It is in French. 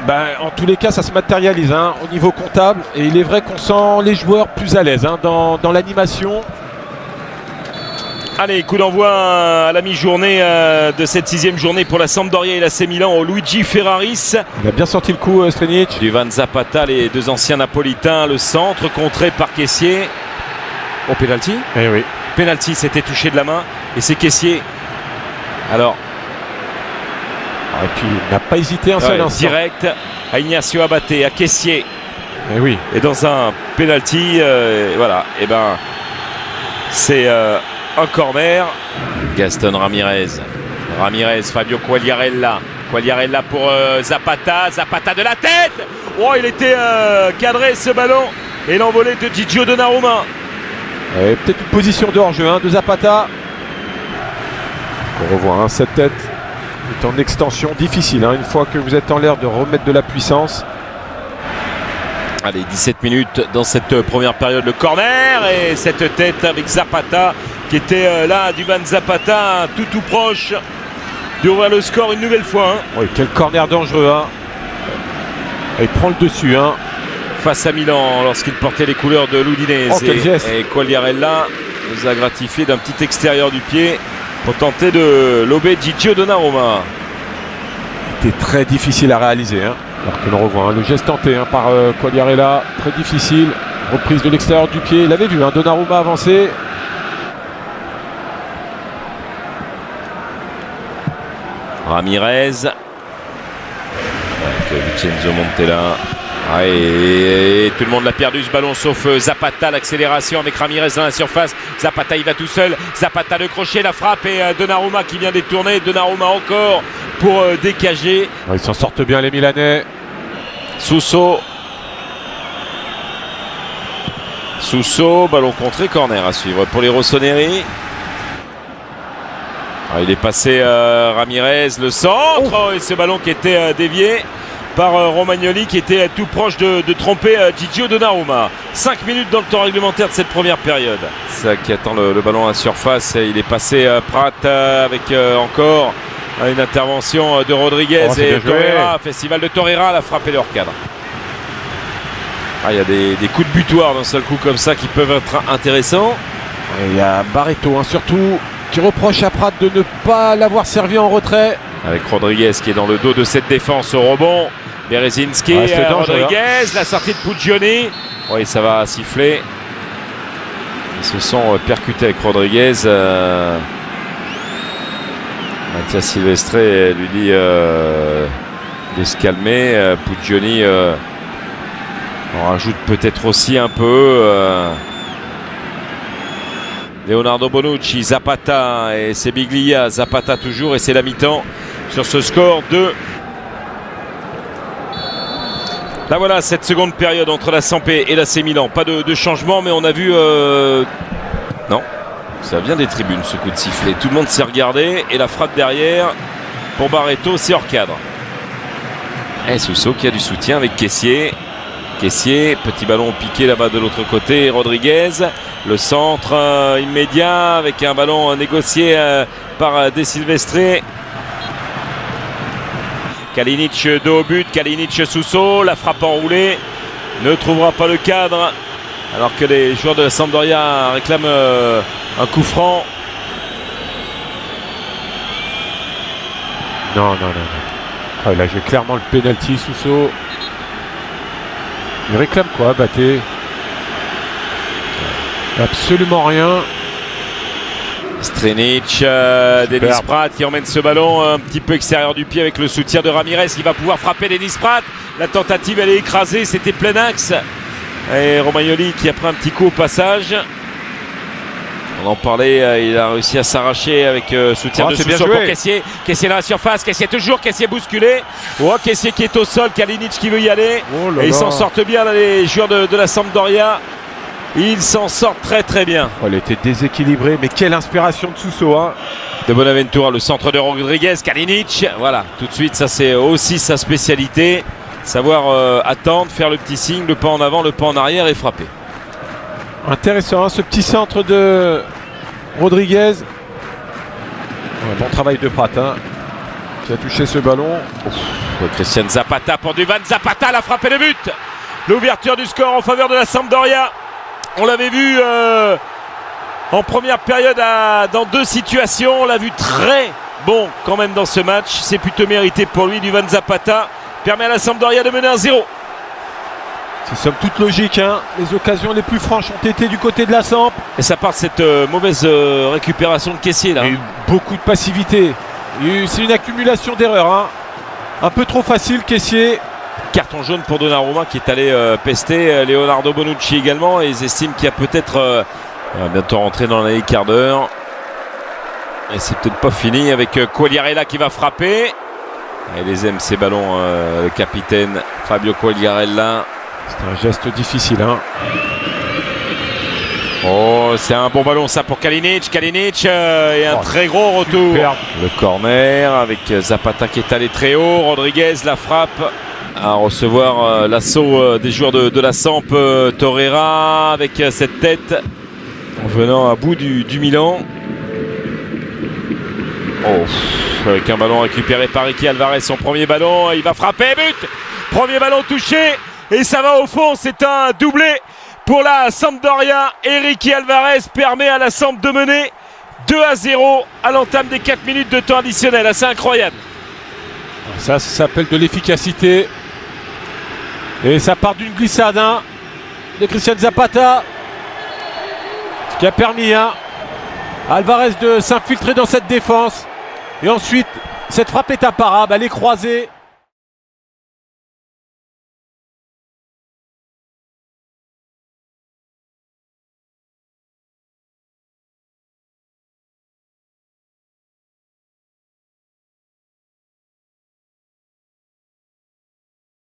En tous les cas, ça se matérialise au niveau comptable. Et il est vrai qu'on sent les joueurs plus à l'aise dans l'animation. Allez, coup d'envoi à la mi-journée de cette 6e journée pour la Sampdoria et l'AC Milan au Luigi Ferraris. Il a bien sorti le coup, Strinic. Duvan Zapata, les deux anciens napolitains. Le centre contré par Kessié. Au pénalty. Eh oui. Pénalty, c'était touché de la main. Et c'est Kessié. Alors. Et puis il n'a pas hésité un seul instant. Direct à Ignacio Abate, à Kessié. Eh oui. Et dans un pénalty, voilà. Et ben, c'est un corner. Gaston Ramirez. Fabio Quagliarella. Quagliarella pour Zapata. Zapata de la tête. Oh, il était cadré ce ballon. Et l'envolée de Gigio Donnarumma. Peut-être une position de hors-jeu de Zapata. On revoit cette tête est en extension difficile. Une fois que vous êtes en l'air de remettre de la puissance. Allez, 17 minutes dans cette première période. Le corner et cette tête avec Zapata qui était là, Duvan Zapata tout proche d'ouvrir le score une nouvelle fois. Oui, quel corner dangereux. Il prend le dessus. Face à Milan lorsqu'il portait les couleurs de l'Udinese. Et Quagliarella nous a gratifié d'un petit extérieur du pied pour tenter de lober Gigio Donnarumma. C'était très difficile à réaliser. Alors que l'on revoit le geste tenté par Quagliarella, très difficile. Reprise de l'extérieur du pied. Il avait vu Donnarumma avancer. Ramirez. Avec Vincenzo Montella. Et tout le monde l'a perdu ce ballon sauf Zapata, l'accélération avec Ramirez dans la surface. Zapata il va tout seul, Zapata le crochet, la frappe et Donnarumma qui vient détourner. Donnarumma encore pour dégager. Ils s'en sortent bien les Milanais. Suso, ballon contré, corner à suivre pour les Rossoneri. Il est passé Ramirez, le centre, et ce ballon qui était dévié par Romagnoli qui était tout proche de tromper Gigio Donnarumma. 5 minutes dans le temps réglementaire de cette première période. Ça qui attend le ballon à la surface. Il est passé Prat avec encore une intervention de Rodriguez et Torreira. Festival de Torreira, la frappe et le hors-cadre. Il y a des coups de butoir d'un seul coup comme ça qui peuvent être intéressants. Et il y a Barreto surtout qui reproche à Prat de ne pas l'avoir servi en retrait. Avec Rodriguez qui est dans le dos de cette défense au rebond. Berezinski, Rodriguez, la sortie de Pugioni. Oui, ça va siffler. Ils se sont percutés avec Rodriguez. Mathias Silvestre lui dit de se calmer. Pugioni en rajoute peut-être aussi un peu. Leonardo Bonucci, Zapata et c'est Biglia. Zapata toujours et c'est la mi-temps sur ce score de... Là voilà cette seconde période entre la Samp et l'AC Milan. Pas de changement mais on a vu... Non, ça vient des tribunes ce coup de sifflet. Tout le monde s'est regardé et la frappe derrière pour Barreto c'est hors cadre. Et Suso qui a du soutien avec Kessié. Kessié, petit ballon piqué là-bas de l'autre côté. Rodriguez, le centre immédiat avec un ballon négocié par De Silvestre. Kalinic de haut but, Kalinic Suso, la frappe enroulée, ne trouvera pas le cadre alors que les joueurs de la Sampdoria réclament un coup franc. Non. Il a joué clairement le penalty Suso. Il réclame quoi, Baté? Absolument rien. Strinic, Denis Prat qui emmène ce ballon un petit peu extérieur du pied avec le soutien de Ramirez. Il va pouvoir frapper Denis Prat. La tentative elle est écrasée, c'était plein axe. Et Romagnoli qui a pris un petit coup au passage. On en parlait, il a réussi à s'arracher avec soutien de Suso pour Kessié. Kessié dans la surface, Kessié toujours, Kessié bousculé. Kessié qui est au sol, Kalinic qui veut y aller. Et ils s'en sortent bien là, les joueurs de la Sampdoria. Ils s'en sortent très bien. Il était déséquilibré, mais quelle inspiration de Suso. De Bonaventura, le centre de Rodriguez, Kalinic. Voilà, tout de suite, ça c'est aussi sa spécialité. Savoir attendre, faire le petit signe, le pas en avant, le pas en arrière et frapper. Intéressant, ce petit centre de Rodriguez. Bon travail de Prat. qui a touché ce ballon. Christian Zapata pour Duvan Zapata, la frappe et le but. L'ouverture du score en faveur de la Sampdoria. On l'avait vu en première période dans 2 situations. On l'a vu très bon quand même dans ce match. C'est plutôt mérité pour lui. Duvan Zapata permet à la Sampdoria de mener 1-0. C'est somme toute logique, hein. Les occasions les plus franches ont été du côté de la Samp. Et ça part de cette mauvaise récupération de Caissier là. Et beaucoup de passivité. C'est une accumulation d'erreurs, hein. Un peu trop facile, Caissier. Carton jaune pour Donnarumma qui est allé pester. Leonardo Bonucci également. Et ils estiment qu'il y a peut-être bientôt rentré dans les quart d'heure. Et c'est peut-être pas fini avec Quagliarella qui va frapper. Et les aime ces ballons, le capitaine Fabio Quagliarella. C'est un geste difficile, hein. Oh, c'est un bon ballon ça pour Kalinic. Kalinic et un très gros retour. Superbe. Le corner avec Zapata qui est allé très haut. Rodriguez la frappe à recevoir l'assaut des joueurs de la Samp. Torreira avec cette tête en venant à bout du Milan. Oh, avec un ballon récupéré par Ricky Alvarez, son premier ballon, il va frapper, but. Premier ballon touché et ça va au fond, c'est un doublé pour la Sampdoria. Et Ricky Alvarez permet à la Samp de mener 2-0 à l'entame des 4 minutes de temps additionnel. C'est incroyable. Ça s'appelle de l'efficacité. Et ça part d'une glissade, hein, de Christian Zapata. Ce qui a permis, hein, à Alvarez de s'infiltrer dans cette défense. Et ensuite, cette frappe est imparable, elle est croisée.